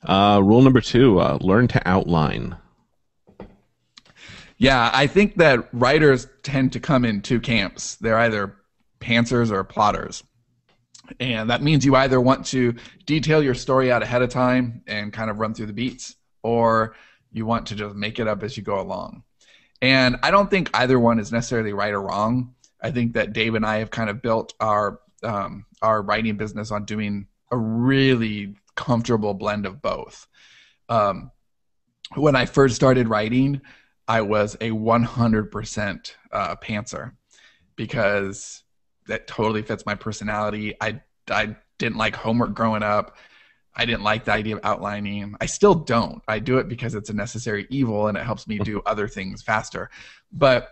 Rule number two, learn to outline. Yeah, I think that writers tend to come in two camps. They're either pantsers or plotters. And that means you either want to detail your story out ahead of time and kind of run through the beats, or you want to just make it up as you go along. And I don't think either one is necessarily right or wrong. I think that Dave and I have kind of built our writing business on doing a really comfortable blend of both. Um, when I first started writing, I was a 100% pantser because that totally fits my personality. I didn't like homework growing up. I didn't like the idea of outlining. I still don't. I do it because it's a necessary evil and it helps me do other things faster. But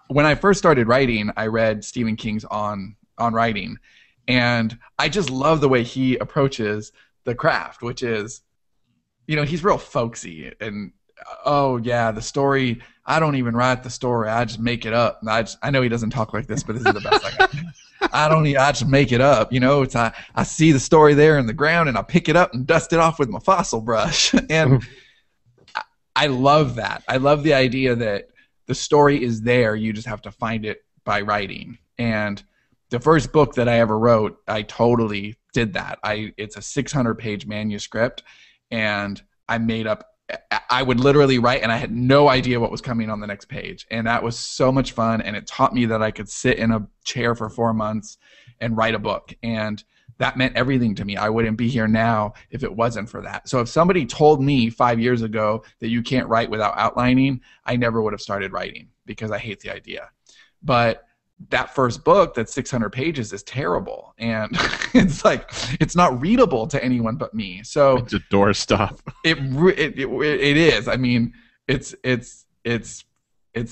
when I first started writing, I read Stephen King's on writing, and I just love the way he approaches the craft, which is, he's real folksy and oh yeah, the story. I don't even write the story. I just make it up. And I know he doesn't talk like this, but this is the best I got. I just make it up. I see the story there in the ground and I pick it up and dust it off with my fossil brush. And I love that. I love the idea that the story is there. You just have to find it by writing. And the first book that I ever wrote, I totally did that. It's a 600-page manuscript, and I would literally write, and I had no idea what was coming on the next page. And that was so much fun, and it taught me that I could sit in a chair for 4 months and write a book. And that meant everything to me. I wouldn't be here now if it wasn't for that. So if somebody told me 5 years ago that you can't write without outlining, I never would have started writing because I hate the idea. But that first book that's 600 pages is terrible, and it's not readable to anyone but me. So it's a doorstop. It is. I mean, it's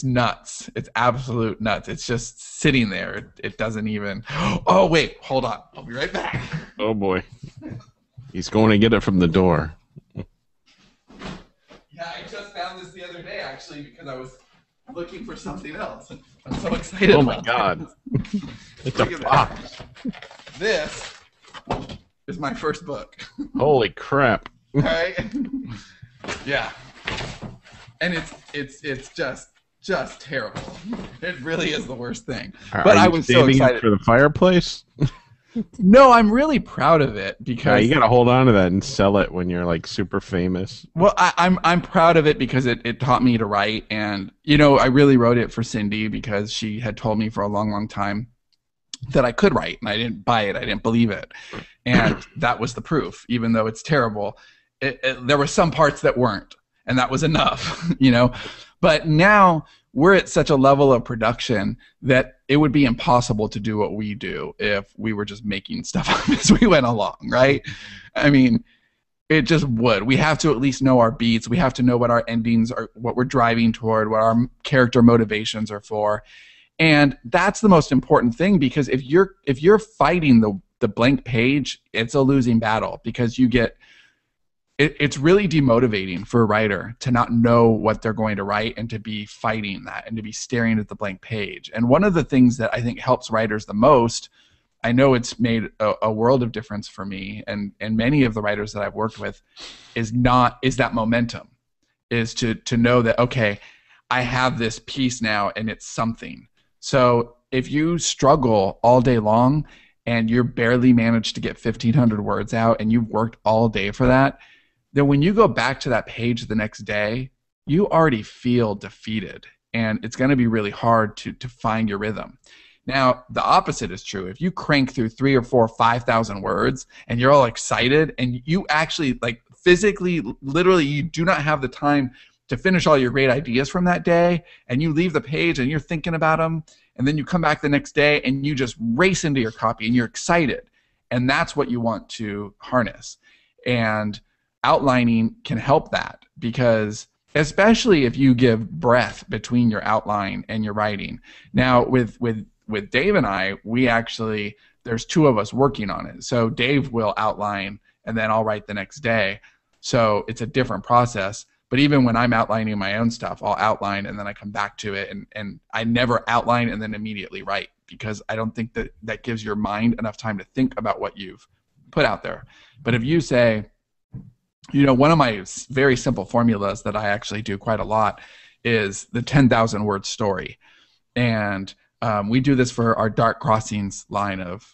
nuts. It's absolute nuts. It's just sitting there. It doesn't even. Oh wait, hold on. I'll be right back. Oh boy, he's going to get it from the door. Yeah, I just found this the other day actually because I was looking for something else. I'm so excited. Oh my god. It's a box. This is my first book. Holy crap. All right. Yeah. And it's just terrible. It really is the worst thing. But I was so excited for the fireplace. No, I'm really proud of it because you got to hold on to that and sell it when you're like super famous. Well, I'm proud of it because it taught me to write, and I really wrote it for Cindy because she had told me for a long, long time that I could write, and I didn't buy it, I didn't believe it, and that was the proof. Even though it's terrible, there were some parts that weren't, and that was enough, But now we're at such a level of production that it would be impossible to do what we do if we were just making stuff up as we went along, right? I mean, it just would. We have to at least know our beats. We have to know what our endings are, what we're driving toward, what our character motivations are for. And that's the most important thing, because if you're fighting the blank page, it's a losing battle, because it's really demotivating for a writer to not know what they're going to write and to be fighting that and to be staring at the blank page. And one of the things that I think helps writers the most, I know it's made a world of difference for me and many of the writers that I've worked with, is that momentum, is to know that, okay, I have this piece now and it's something. So if you struggle all day long and you're barely managed to get 1,500 words out and you've worked all day for that, then when you go back to that page the next day, you already feel defeated, and it's going to be really hard to find your rhythm. Now, the opposite is true. If you crank through 3,000 or 4,000 or 5,000 words and you're all excited and you actually, like, physically, literally, you do not have the time to finish all your great ideas from that day, and you leave the page and you're thinking about them, and then you come back the next day and you just race into your copy and you're excited, and that's what you want to harness. And outlining can help that, because especially if you give breath between your outline and your writing. Now with Dave and I, there's two of us working on it. So Dave will outline and then I'll write the next day. So it's a different process. But even when I'm outlining my own stuff, I'll outline and then I come back to it, and I never outline and then immediately write, because I don't think that gives your mind enough time to think about what you've put out there. But if you say, One of my very simple formulas that I actually do quite a lot is the 10,000 word story. And we do this for our Dark Crossings line of,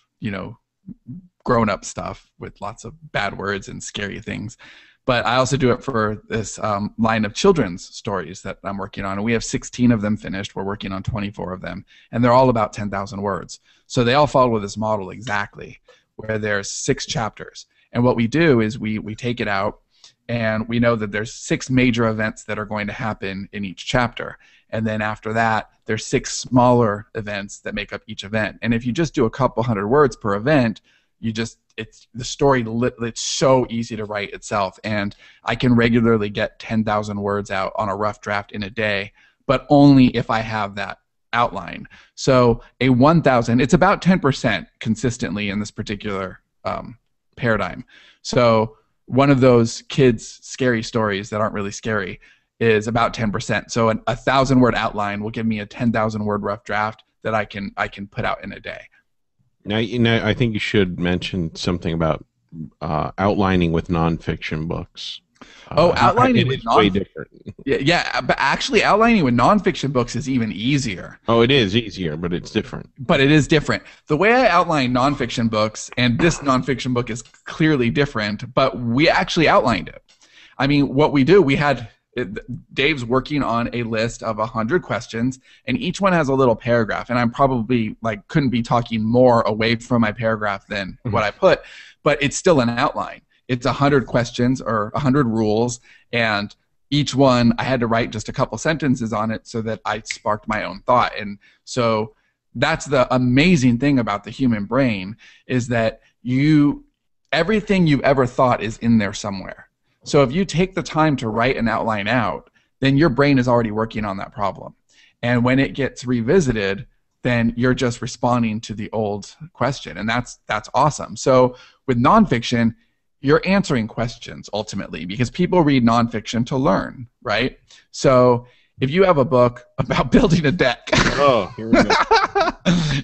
grown up stuff with lots of bad words and scary things. But I also do it for this line of children's stories that I'm working on. And we have 16 of them finished. We're working on 24 of them. And they're all about 10,000 words. So they all follow this model exactly, where there's 6 chapters. And what we do is we take it out, and we know that there's 6 major events that are going to happen in each chapter. And then after that, there's 6 smaller events that make up each event. And if you just do a couple hundred words per event, it's the story, it's so easy to write itself. And I can regularly get 10,000 words out on a rough draft in a day, but only if I have that outline. So a 1,000, it's about 10% consistently in this particular paradigm. So one of those kids' scary stories that aren't really scary is about 10%. So a 1,000 word outline will give me a 10,000 word rough draft that I can put out in a day. Now, I think you should mention something about outlining with nonfiction books. Outlining with way different. Yeah, but actually outlining with nonfiction books is even easier. Oh, it is easier, but it's different. But it is different. The way I outline nonfiction books, and this nonfiction book is clearly different, but we actually outlined it. I mean, what we do, Dave's working on a list of 100 questions, and each one has a little paragraph, and I'm probably couldn't be talking more away from my paragraph than what I put, but it's still an outline. It's 100 questions or 100 rules, and each one I had to write just a couple sentences on it so that I sparked my own thought. And so that's the amazing thing about the human brain, is that everything you've ever thought is in there somewhere. So if you take the time to write an outline out, then your brain is already working on that problem. And when it gets revisited, then you're just responding to the old question. And that's awesome. So with nonfiction, you're answering questions ultimately, because people read nonfiction to learn, right? So if you have a book about building a deck. Oh, here we go.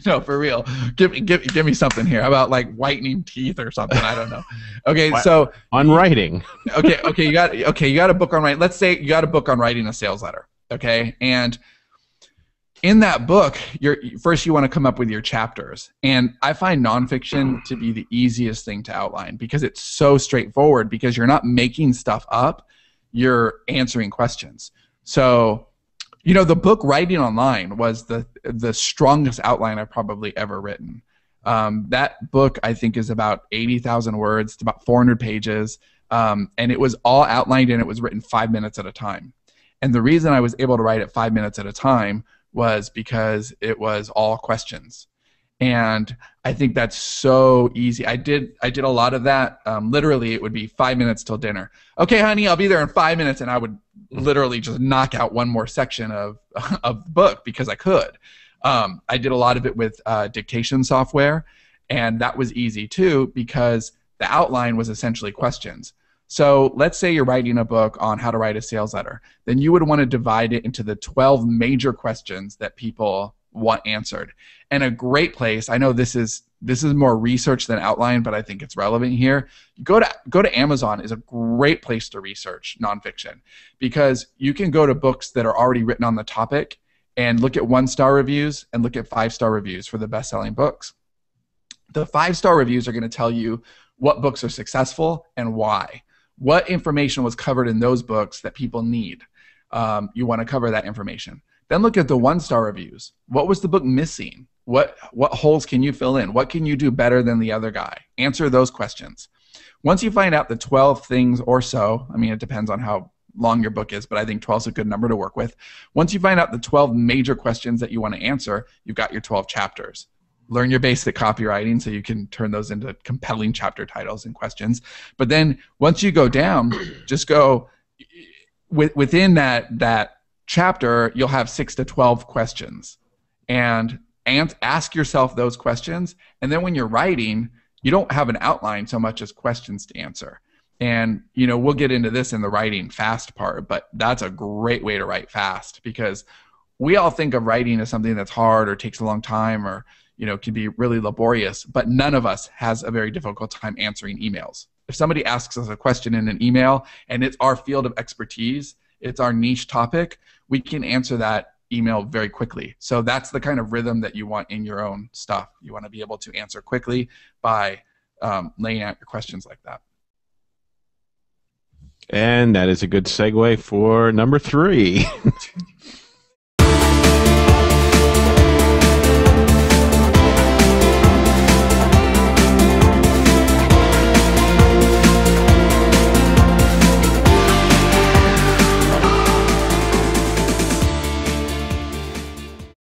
No, for real. Give me something here. How about whitening teeth or something? I don't know. Okay, so on writing. Okay, you got a book on writing. Let's say you got a book on writing a sales letter. Okay, and in that book, first you want to come up with your chapters. And I find nonfiction to be the easiest thing to outline, because it's so straightforward, because you're not making stuff up, you're answering questions. So, the book Writing Online was the strongest outline I've probably ever written. That book, I think, is about 80,000 words. It's about 400 pages. And it was all outlined, and it was written 5 minutes at a time. And the reason I was able to write it 5 minutes at a time was because it was all questions. And I think that's so easy. I did a lot of that. Literally, it would be 5 minutes till dinner. Okay, honey, I'll be there in 5 minutes, and I would literally just knock out one more section of the book because I could. I did a lot of it with dictation software, and that was easy too, because the outline was essentially questions. So let's say you're writing a book on how to write a sales letter. Then you would want to divide it into the 12 major questions that people want answered. And a great place, I know this is more research than outline, but I think it's relevant here. Go to Amazon is a great place to research nonfiction, because you can go to books that are already written on the topic and look at 1-star reviews and look at 5-star reviews for the best-selling books. The 5-star reviews are going to tell you what books are successful and why. What information was covered in those books that people need. You want to cover that information. Then look at the 1-star reviews. What was the book missing? What holes can you fill in? What can you do better than the other guy? Answer those questions. Once you find out the 12 things or so, I mean, it depends on how long your book is, but I think 12 is a good number to work with. Once you find out the 12 major questions that you want to answer, you've got your 12 chapters. Learn your basic copywriting so you can turn those into compelling chapter titles and questions. But then once you go down, just go within that chapter, you'll have 6 to 12 questions. And ask yourself those questions. And then when you're writing, you don't have an outline so much as questions to answer. And, we'll get into this in the writing fast part, but that's a great way to write fast, because we all think of writing as something that's hard or takes a long time or, can be really laborious, but none of us has a very difficult time answering emails. if somebody asks us a question in an email and it's our field of expertise, it's our niche topic, we can answer that email very quickly. So that's the kind of rhythm that you want in your own stuff. You want to be able to answer quickly by laying out your questions like that. And that is a good segue for number 3.